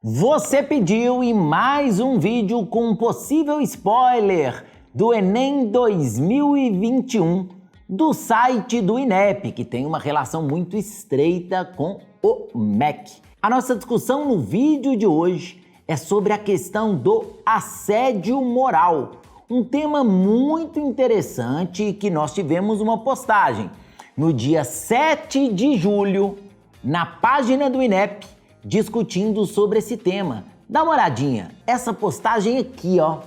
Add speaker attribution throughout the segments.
Speaker 1: Você pediu e mais um vídeo com um possível spoiler do Enem 2021 do site do INEP, que tem uma relação muito estreita com o MEC. A nossa discussão no vídeo de hoje é sobre a questão do assédio moral, um tema muito interessante que nós tivemos uma postagem no dia 7 de julho na página do INEP, discutindo sobre esse tema. Dá uma olhadinha, essa postagem aqui, ó.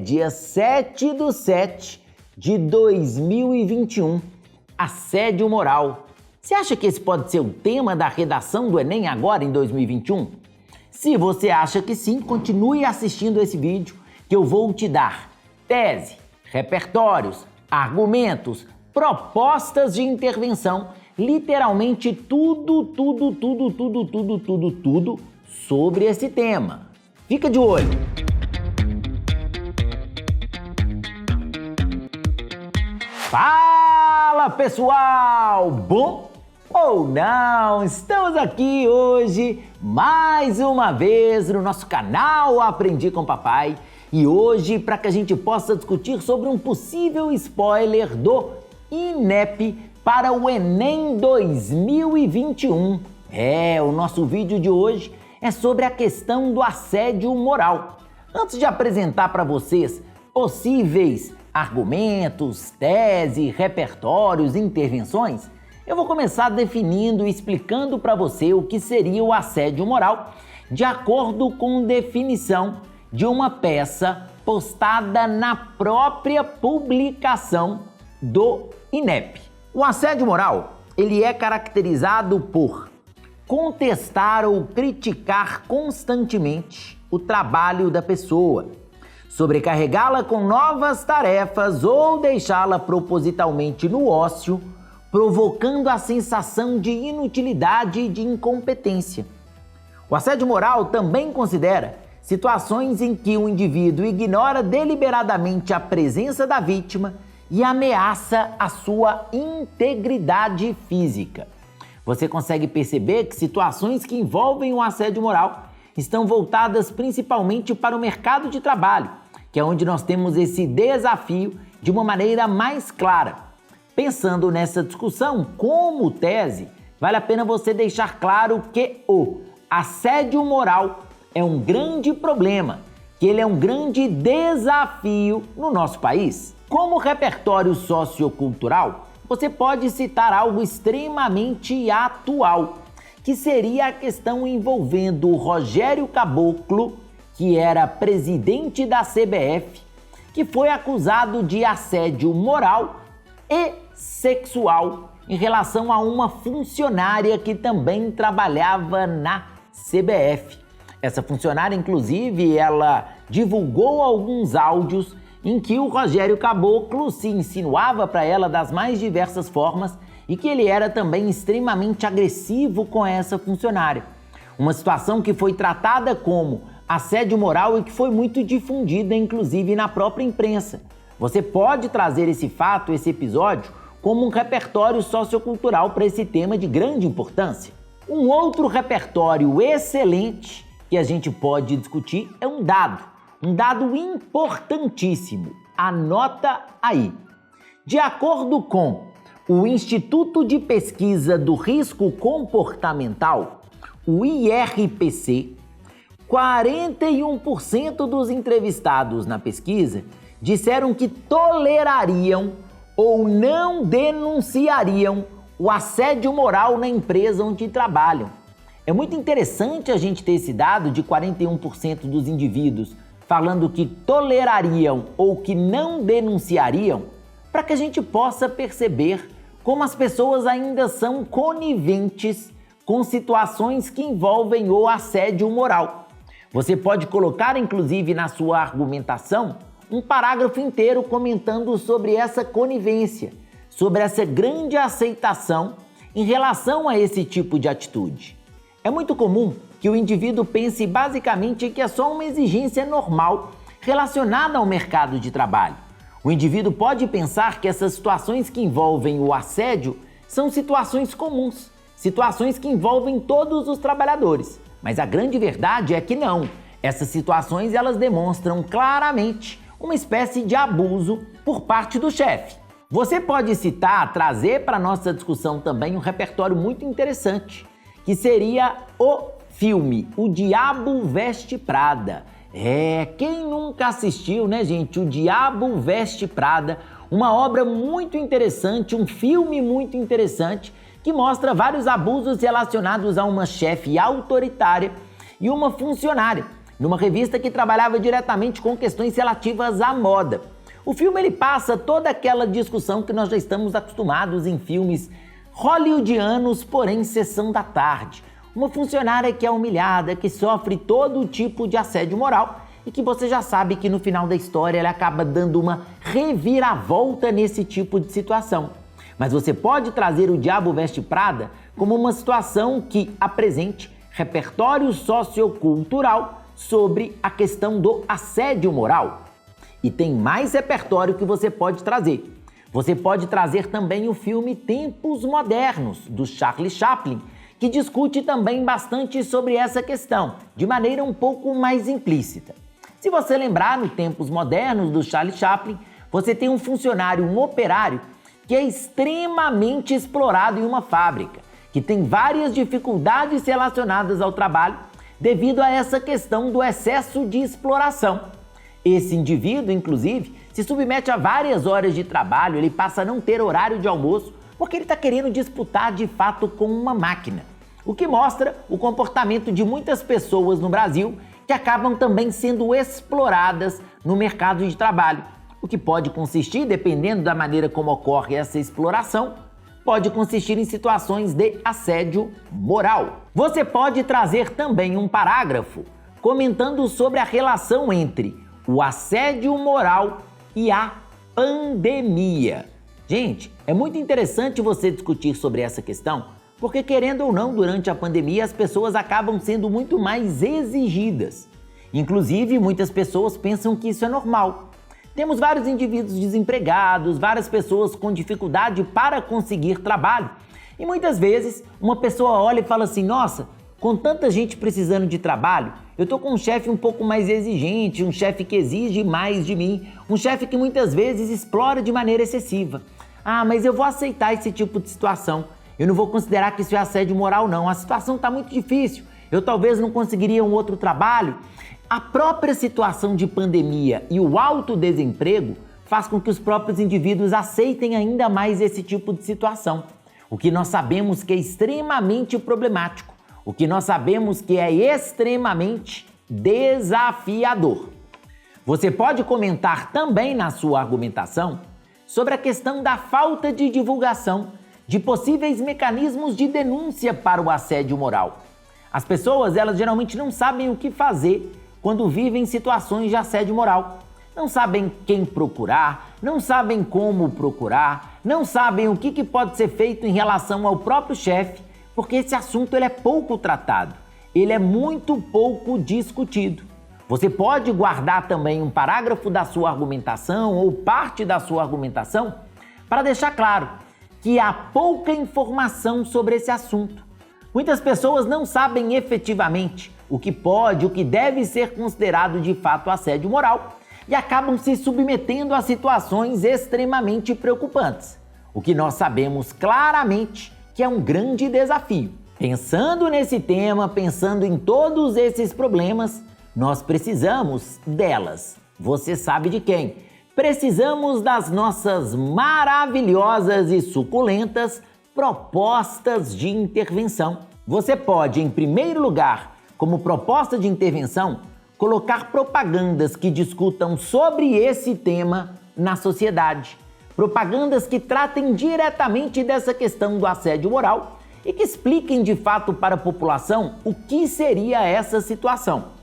Speaker 1: Dia 7/7/2021, assédio moral. Você acha que esse pode ser o tema da redação do Enem agora em 2021? Se você acha que sim, continue assistindo esse vídeo que eu vou te dar tese, repertórios, argumentos, propostas de intervenção, literalmente tudo sobre esse tema. Fica de olho! Fala, pessoal! Bom ou não? Estamos aqui hoje mais uma vez no nosso canal Aprendi com Papai e hoje para que a gente possa discutir sobre um possível spoiler do INEP para o Enem 2021. O nosso vídeo de hoje é sobre a questão do assédio moral. Antes de apresentar para vocês possíveis argumentos, tese, repertórios, intervenções, eu vou começar definindo e explicando para você o que seria o assédio moral, de acordo com definição de uma peça postada na própria publicação do INEP. O assédio moral, ele é caracterizado por contestar ou criticar constantemente o trabalho da pessoa, sobrecarregá-la com novas tarefas ou deixá-la propositalmente no ócio, provocando a sensação de inutilidade e de incompetência. O assédio moral também considera situações em que o indivíduo ignora deliberadamente a presença da vítima e ameaça a sua integridade física. Você consegue perceber que situações que envolvem o assédio moral estão voltadas principalmente para o mercado de trabalho, que é onde nós temos esse desafio de uma maneira mais clara. Pensando nessa discussão como tese, vale a pena você deixar claro que o assédio moral é um grande problema, que ele é um grande desafio no nosso país. Como repertório sociocultural, você pode citar algo extremamente atual, que seria a questão envolvendo o Rogério Caboclo, que era presidente da CBF, que foi acusado de assédio moral e sexual em relação a uma funcionária que também trabalhava na CBF. Essa funcionária, inclusive, ela divulgou alguns áudios em que o Rogério Caboclo se insinuava para ela das mais diversas formas e que ele era também extremamente agressivo com essa funcionária. Uma situação que foi tratada como assédio moral e que foi muito difundida, inclusive, na própria imprensa. Você pode trazer esse fato, esse episódio, como um repertório sociocultural para esse tema de grande importância. Um outro repertório excelente que a gente pode discutir é um dado importantíssimo. Anota aí. De acordo com o Instituto de Pesquisa do Risco Comportamental, o IRPC, 41% dos entrevistados na pesquisa disseram que tolerariam ou não denunciariam o assédio moral na empresa onde trabalham. É muito interessante a gente ter esse dado de 41% dos indivíduos falando que tolerariam ou que não denunciariam, para que a gente possa perceber como as pessoas ainda são coniventes com situações que envolvem o assédio moral. Você pode colocar, inclusive, na sua argumentação, um parágrafo inteiro comentando sobre essa conivência, sobre essa grande aceitação em relação a esse tipo de atitude. É muito comum que o indivíduo pense basicamente que é só uma exigência normal relacionada ao mercado de trabalho. O indivíduo pode pensar que essas situações que envolvem o assédio são situações comuns, situações que envolvem todos os trabalhadores. Mas a grande verdade é que não. Essas situações elas demonstram claramente uma espécie de abuso por parte do chefe. Você pode citar, trazer para nossa discussão também um repertório muito interessante, que seria o filme O Diabo Veste Prada. Quem nunca assistiu, né, gente? O Diabo Veste Prada, uma obra muito interessante, um filme muito interessante, que mostra vários abusos relacionados a uma chefe autoritária e uma funcionária, numa revista que trabalhava diretamente com questões relativas à moda. O filme ele passa toda aquela discussão que nós já estamos acostumados em filmes hollywoodianos, porém sessão da tarde. Uma funcionária que é humilhada, que sofre todo tipo de assédio moral e que você já sabe que no final da história ela acaba dando uma reviravolta nesse tipo de situação. Mas você pode trazer O Diabo Veste Prada como uma situação que apresente repertório sociocultural sobre a questão do assédio moral. E tem mais repertório que você pode trazer. Você pode trazer também o filme Tempos Modernos, do Charlie Chaplin, que discute também bastante sobre essa questão, de maneira um pouco mais implícita. Se você lembrar, no Tempos Modernos, do Charlie Chaplin, você tem um funcionário, um operário, que é extremamente explorado em uma fábrica, que tem várias dificuldades relacionadas ao trabalho devido a essa questão do excesso de exploração. Esse indivíduo, inclusive, se submete a várias horas de trabalho, ele passa a não ter horário de almoço, porque ele está querendo disputar de fato com uma máquina. O que mostra o comportamento de muitas pessoas no Brasil que acabam também sendo exploradas no mercado de trabalho. O que pode consistir, dependendo da maneira como ocorre essa exploração, pode consistir em situações de assédio moral. Você pode trazer também um parágrafo comentando sobre a relação entre o assédio moral e a pandemia. Gente, é muito interessante você discutir sobre essa questão, porque querendo ou não, durante a pandemia as pessoas acabam sendo muito mais exigidas. Inclusive, muitas pessoas pensam que isso é normal. Temos vários indivíduos desempregados, várias pessoas com dificuldade para conseguir trabalho. E muitas vezes uma pessoa olha e fala assim, nossa, com tanta gente precisando de trabalho, eu tô com um chefe um pouco mais exigente, um chefe que exige mais de mim, um chefe que muitas vezes explora de maneira excessiva. Ah, mas eu vou aceitar esse tipo de situação. Eu não vou considerar que isso é assédio moral, não. A situação está muito difícil. Eu talvez não conseguiria um outro trabalho. A própria situação de pandemia e o alto desemprego faz com que os próprios indivíduos aceitem ainda mais esse tipo de situação. O que nós sabemos que é extremamente problemático. O que nós sabemos que é extremamente desafiador. Você pode comentar também na sua argumentação sobre a questão da falta de divulgação de possíveis mecanismos de denúncia para o assédio moral. As pessoas, elas geralmente não sabem o que fazer quando vivem situações de assédio moral. Não sabem quem procurar, não sabem como procurar, não sabem o que pode ser feito em relação ao próprio chefe, porque esse assunto ele é pouco tratado, ele é muito pouco discutido. Você pode guardar também um parágrafo da sua argumentação ou parte da sua argumentação para deixar claro que há pouca informação sobre esse assunto. Muitas pessoas não sabem efetivamente o que pode, o que deve ser considerado de fato assédio moral e acabam se submetendo a situações extremamente preocupantes. O que nós sabemos claramente que é um grande desafio. Pensando nesse tema, pensando em todos esses problemas, nós precisamos delas. Você sabe de quem? Precisamos das nossas maravilhosas e suculentas propostas de intervenção. Você pode, em primeiro lugar, como proposta de intervenção, colocar propagandas que discutam sobre esse tema na sociedade. Propagandas que tratem diretamente dessa questão do assédio moral e que expliquem de fato para a população o que seria essa situação.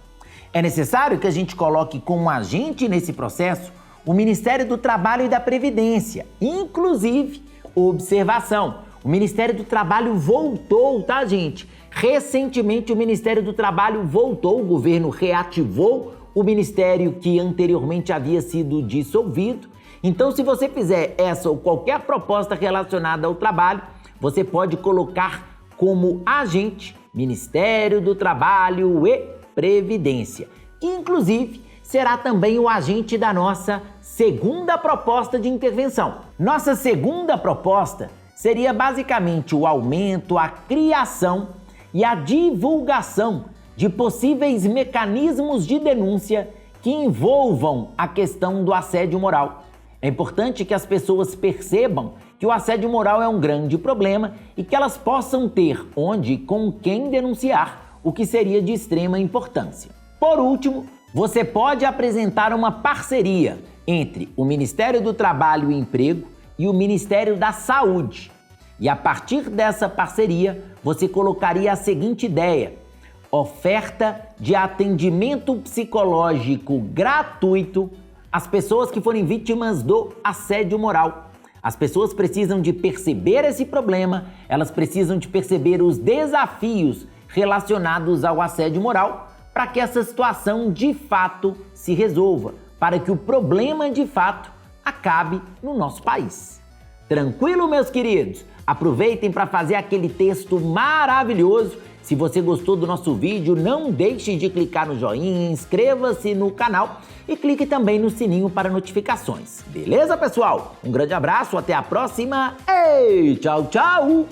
Speaker 1: É necessário que a gente coloque como agente nesse processo o Ministério do Trabalho e da Previdência. Inclusive, observação, o Ministério do Trabalho voltou, tá, gente? Recentemente o Ministério do Trabalho voltou, o governo reativou o ministério que anteriormente havia sido dissolvido. Então, se você fizer essa ou qualquer proposta relacionada ao trabalho, você pode colocar como agente Ministério do Trabalho e Previdência, que inclusive será também o agente da nossa segunda proposta de intervenção. Nossa segunda proposta seria basicamente o aumento, a criação e a divulgação de possíveis mecanismos de denúncia que envolvam a questão do assédio moral. É importante que as pessoas percebam que o assédio moral é um grande problema e que elas possam ter onde e com quem denunciar, o que seria de extrema importância. Por último, você pode apresentar uma parceria entre o Ministério do Trabalho e Emprego e o Ministério da Saúde. E a partir dessa parceria, você colocaria a seguinte ideia: oferta de atendimento psicológico gratuito às pessoas que forem vítimas do assédio moral. As pessoas precisam de perceber esse problema, elas precisam de perceber os desafios relacionados ao assédio moral para que essa situação de fato se resolva, para que o problema de fato acabe no nosso país. Tranquilo, meus queridos? Aproveitem para fazer aquele texto maravilhoso. Se você gostou do nosso vídeo, não deixe de clicar no joinha, inscreva-se no canal e clique também no sininho para notificações. Beleza, pessoal? Um grande abraço, até a próxima e tchau, tchau!